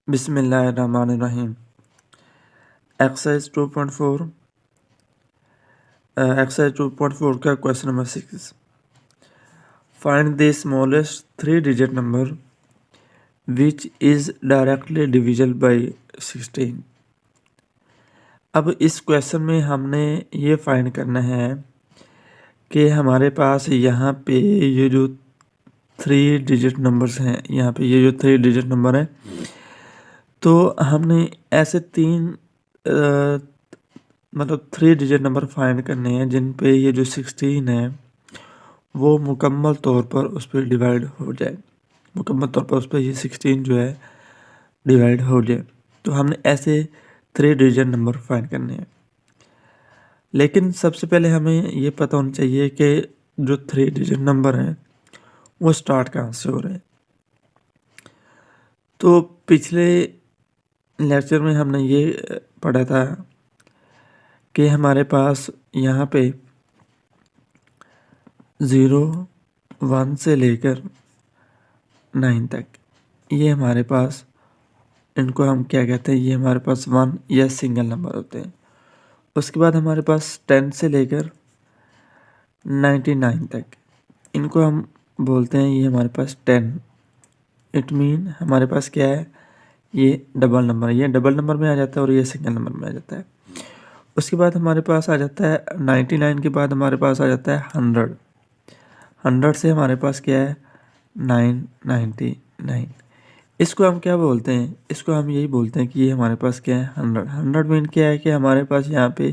बिस्मिल्लाहिर्रहमानिर्रहीम। Exercise 2.4 exercise 2.4 का question number 6। Find the smallest 3 digit number which is directly divisible by 16। अब इस question में हमने ये फाइंड करना है कि हमारे पास यहाँ पे ये जो 3 डिजिट नंबर्स हैं, यहाँ पे ये जो 3 डिजिट नंबर है, तो हमने ऐसे 3 डिजिट नंबर फाइंड करने हैं जिन पे ये जो 16 है वो मुकम्मल तौर पर उस पर डिवाइड हो जाए, मुकम्मल तौर पर उस पर ये 16 जो है डिवाइड हो जाए। तो हमने ऐसे 3 डिजिट नंबर फाइंड करने हैं। लेकिन सबसे पहले हमें ये पता होना चाहिए कि जो 3 डिजिट नंबर हैं वो स्टार्ट कहाँ से हो रहे हैं। तो पिछले लेक्चर में हमने ये पढ़ा था कि हमारे पास यहाँ पे 0, 1 से लेकर 9 तक ये हमारे पास, इनको हम क्या कहते हैं, ये हमारे पास 1 या सिंगल नंबर होते हैं। उसके बाद हमारे पास 10 से लेकर 99 तक, इनको हम बोलते हैं ये हमारे पास 10। इट मीन हमारे पास क्या है, ये डबल नंबर, ये डबल नंबर में आ जाता है और ये सिंगल नंबर में आ जाता है। उसके बाद हमारे पास आ जाता है 99 के बाद हमारे पास आ जाता है 100। 100 से हमारे पास क्या है 999। इसको हम क्या बोलते हैं, इसको हम यही बोलते हैं कि ये हमारे पास क्या है 100। 100 मीन क्या है कि हमारे पास यहाँ पे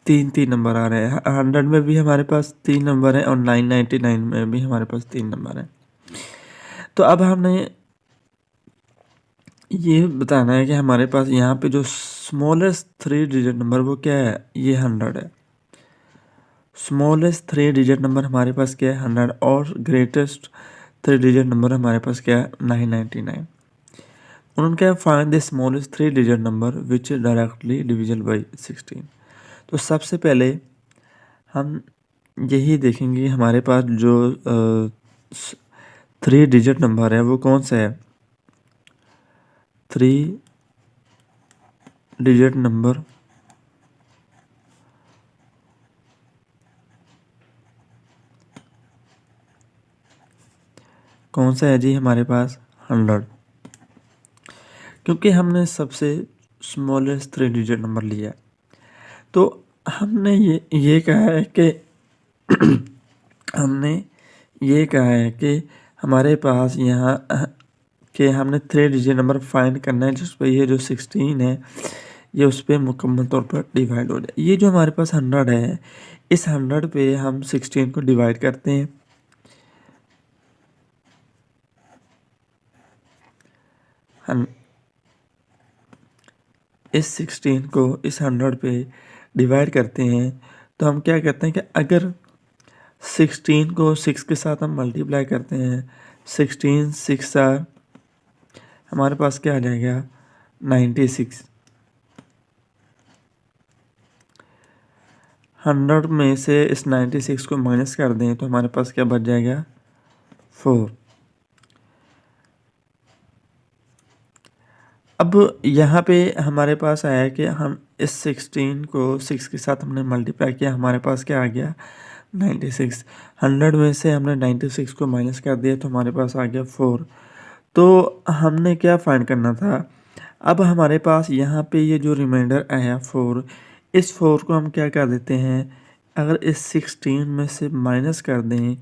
3 नंबर आ रहे हैं। 100 में भी हमारे पास 3 नंबर हैं और 999 में भी हमारे पास 3 नंबर हैं। तो अब हमने ये बताना है कि हमारे पास यहाँ पे जो स्मॉलेस्ट 3 डिजिट नंबर वो क्या है, ये 100 है। स्मॉलेस्ट 3 डिजिट नंबर हमारे पास क्या है 100 और ग्रेटेस्ट 3 डिजिट नंबर हमारे पास क्या है 999। उन्होंने क्या find the smallest 3 digit number which directly divisible by 16। तो सबसे पहले हम यही देखेंगे हमारे पास जो 3 डिजिट नंबर है वो कौन सा है। 3 डिजिट नंबर कौन सा है जी, हमारे पास 100, क्योंकि हमने सबसे स्मॉलेस्ट 3 डिजिट नंबर लिया है। तो हमने ये कहा है कि हमने ये कहा है कि हमारे पास यहाँ कि हमने 3 डिजिट नंबर फाइंड करना है जिस पर ये जो 16 है ये उस पर मुकम्मल तौर पर डिवाइड हो जाए। ये जो हमारे पास 100 है, इस 100 पे हम 16 को डिवाइड करते हैं। हम इस 16 को इस 100 पे डिवाइड करते हैं तो हम क्या कहते हैं कि अगर 16 को 6 के साथ हम मल्टीप्लाई करते हैं, 16 6 हमारे पास क्या आ जाएगा 96। 100 में से इस 96 को माइनस कर दें तो हमारे पास क्या बच जाएगा 4। अब यहाँ पे हमारे पास आया कि हम इस 16 को 6 के साथ हमने मल्टीप्लाई किया, हमारे पास क्या आ गया 96। 100 में से हमने 96 को माइनस कर दिया तो हमारे पास आ गया 4। तो हमने क्या फाइंड करना था, अब हमारे पास यहाँ पे ये जो रिमाइंडर आया 4, इस 4 को हम क्या कर देते हैं, अगर इस 16 में से माइनस कर दें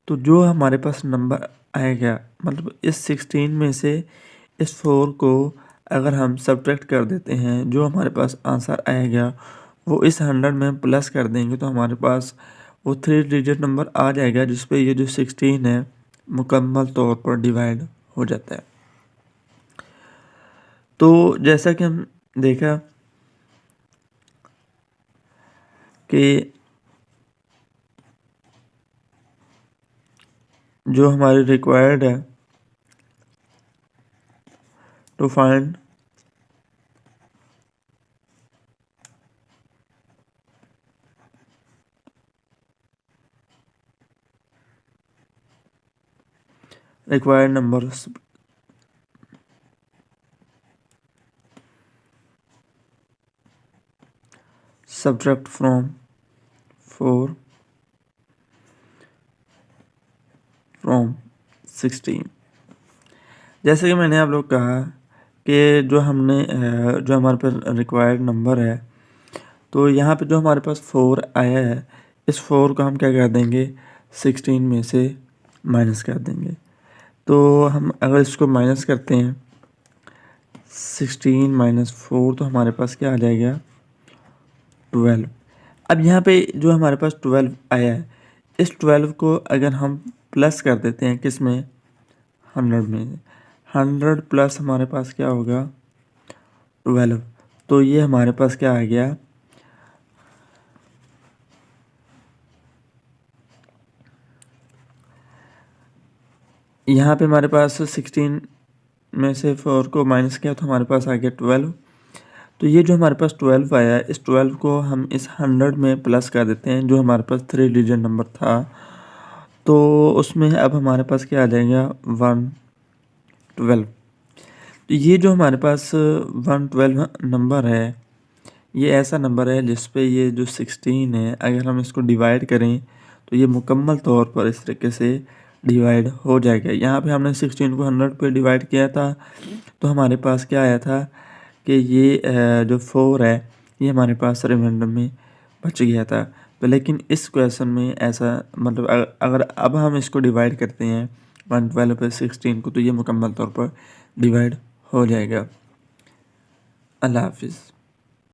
तो जो हमारे पास नंबर आएगा, मतलब इस 16 में से इस 4 को अगर हम सब्ट्रैक्ट कर देते हैं, जो हमारे पास आंसर आएगा वो इस 100 में प्लस कर देंगे तो हमारे पास वो 3 डिजिट नंबर आ जाएगा जिस पे ये जो 16 है मुकम्मल तौर पर डिवाइड हो जाता है। तो जैसा कि हम देखा कि जो हमारी रिक्वायर्ड है to find required number subtract from 4 from 16। जैसे कि मैंने आप लोग कहा कि जो हमारे पास रिक्वायर्ड नंबर है, तो यहाँ पे जो हमारे पास 4 आया है, इस 4 को हम क्या कर देंगे, 16 में से माइनस कर देंगे। तो हम अगर इसको माइनस करते हैं 16 माइनस 4, तो हमारे पास क्या आ जाएगा, 12। अब यहाँ पे जो हमारे पास 12 आया है, इस 12 को अगर हम प्लस कर देते हैं किस में, 100 में, 100 प्लस हमारे पास क्या होगा, 12। तो ये हमारे पास क्या आ गया, यहाँ पे हमारे पास 16 में से 4 को माइनस किया तो हमारे पास आ गया 12। तो ये जो हमारे पास 12 आया है, इस 12 को हम इस 100 में प्लस कर देते हैं, जो हमारे पास 3 डिजिट नंबर था। तो उसमें अब हमारे पास क्या आ जाएगा, 112। तो ये जो हमारे पास 112 नंबर है, ये ऐसा नंबर है जिस पे ये जो 16 है, अगर हम इसको डिवाइड करें तो ये मुकम्मल तौर पर इस तरीके से डिवाइड हो जाएगा। यहाँ पे हमने 16 को 100 पे डिवाइड किया था, तो हमारे पास क्या आया था कि ये जो 4 है, ये हमारे पास रिमाइंडर में बच गया था। तो लेकिन इस क्वेश्चन में ऐसा, मतलब अगर अब हम इसको डिवाइड करते हैं 112 पे 16 को, तो ये मुकम्मल तौर पर डिवाइड हो जाएगा। अल्लाह हाफिज़।